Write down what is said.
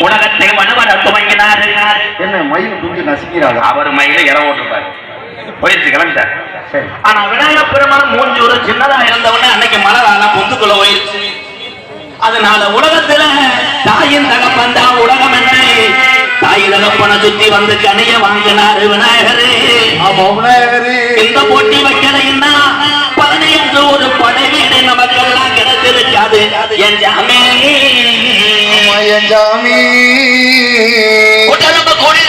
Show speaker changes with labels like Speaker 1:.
Speaker 1: உலகத்தை வனவர துவங்கினார்.
Speaker 2: என்ன மயில் குஞ்சு நசுக்கிறாள்?
Speaker 1: அவர் மயில இற ஓட்டுப்பாரு போயிடுச்சு, கிளம்பிட்டார்.
Speaker 2: சரி.
Speaker 1: ஆனா விநாயகப் பெருமான் மூஞ்சி ஒரு சின்னதா இருந்தவொடனே அன்னைக்கு மழை காலம் பொந்துக்குள்ள போயிடுச்சு. அதனால உலகத்துல தாயின் தகப்பன் தான் உலகம் என்று தாய் தகப்பனை சுத்தி வந்து கனிய வாங்கினாரு விநாயகரே.
Speaker 2: ஆமா விநாயகரே.
Speaker 1: இந்த போட்டி வைக்கலைன்னா 15 ஒரு படை வீடு நமக்கெல்லாம் கிடைச்சிருக்காது. என் ஜாமி
Speaker 2: என் ஜாமி
Speaker 1: உடம்பு கூடி